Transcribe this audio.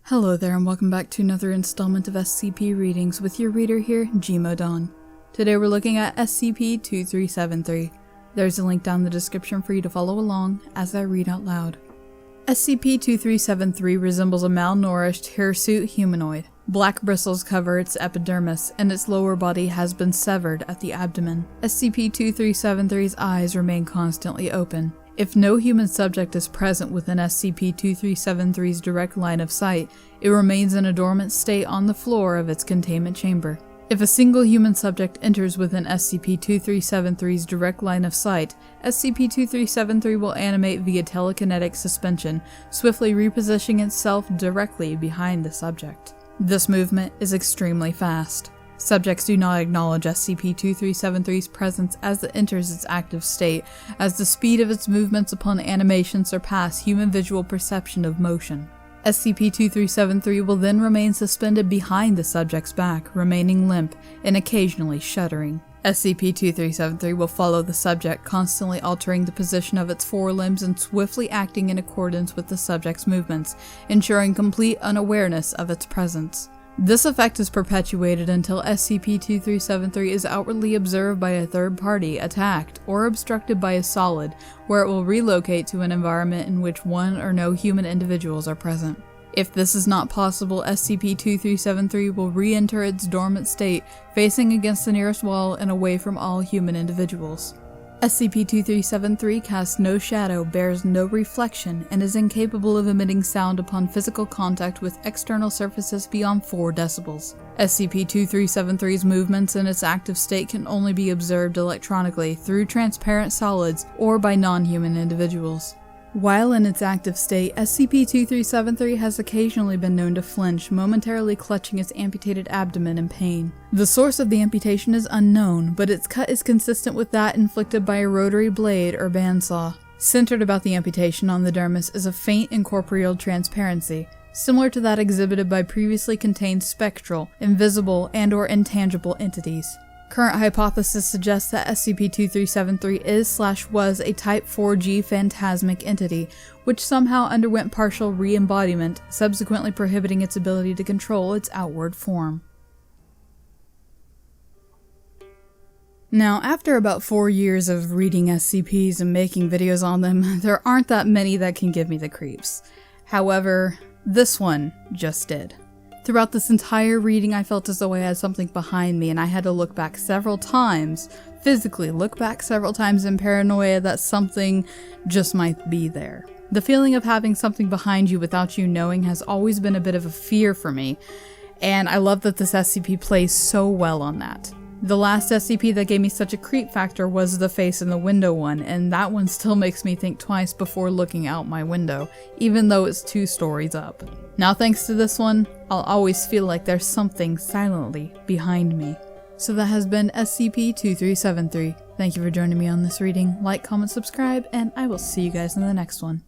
Hello there and welcome back to another installment of SCP Readings with your reader here, Gmodon. Today we're looking at SCP-2373. There's a link down in the description for you to follow along as I read out loud. SCP-2373 resembles a malnourished, hirsute humanoid. Black bristles cover its epidermis, and its lower body has been severed at the abdomen. SCP-2373's eyes remain constantly open. If no human subject is present within SCP-2373's direct line of sight, it remains in a dormant state on the floor of its containment chamber. If a single human subject enters within SCP-2373's direct line of sight, SCP-2373 will animate via telekinetic suspension, swiftly repositioning itself directly behind the subject. This movement is extremely fast. Subjects do not acknowledge SCP-2373's presence as it enters its active state, as the speed of its movements upon animation surpass human visual perception of motion. SCP-2373 will then remain suspended behind the subject's back, remaining limp and occasionally shuddering. SCP-2373 will follow the subject, constantly altering the position of its forelimbs and swiftly acting in accordance with the subject's movements, ensuring complete unawareness of its presence. This effect is perpetuated until SCP-2373 is outwardly observed by a third party, attacked, or obstructed by a solid, where it will relocate to an environment in which one or no human individuals are present. If this is not possible, SCP-2373 will re-enter its dormant state, facing against the nearest wall and away from all human individuals. SCP-2373 casts no shadow, bears no reflection, and is incapable of emitting sound upon physical contact with external surfaces beyond 4 decibels. SCP-2373's movements in its active state can only be observed electronically through transparent solids or by non-human individuals. While in its active state, SCP-2373 has occasionally been known to flinch, momentarily clutching its amputated abdomen in pain. The source of the amputation is unknown, but its cut is consistent with that inflicted by a rotary blade or bandsaw. Centered about the amputation on the dermis is a faint incorporeal transparency, similar to that exhibited by previously contained spectral, invisible, and/or intangible entities. Current hypothesis suggests that SCP-2373 is/was a Type 4G phantasmic entity, which somehow underwent partial re-embodiment, subsequently prohibiting its ability to control its outward form. Now, after about 4 years of reading SCPs and making videos on them, there aren't that many that can give me the creeps. However, this one just did. Throughout this entire reading, I felt as though I had something behind me and I had to look back several times, physically look back several times in paranoia that something just might be there. The feeling of having something behind you without you knowing has always been a bit of a fear for me, and I love that this SCP plays so well on that. The last SCP that gave me such a creep factor was the face in the window one, and that one still makes me think twice before looking out my window, even though it's 2 stories up. Now thanks to this one, I'll always feel like there's something silently behind me. So that has been SCP-2373. Thank you for joining me on this reading. Like, comment, subscribe, and I will see you guys in the next one.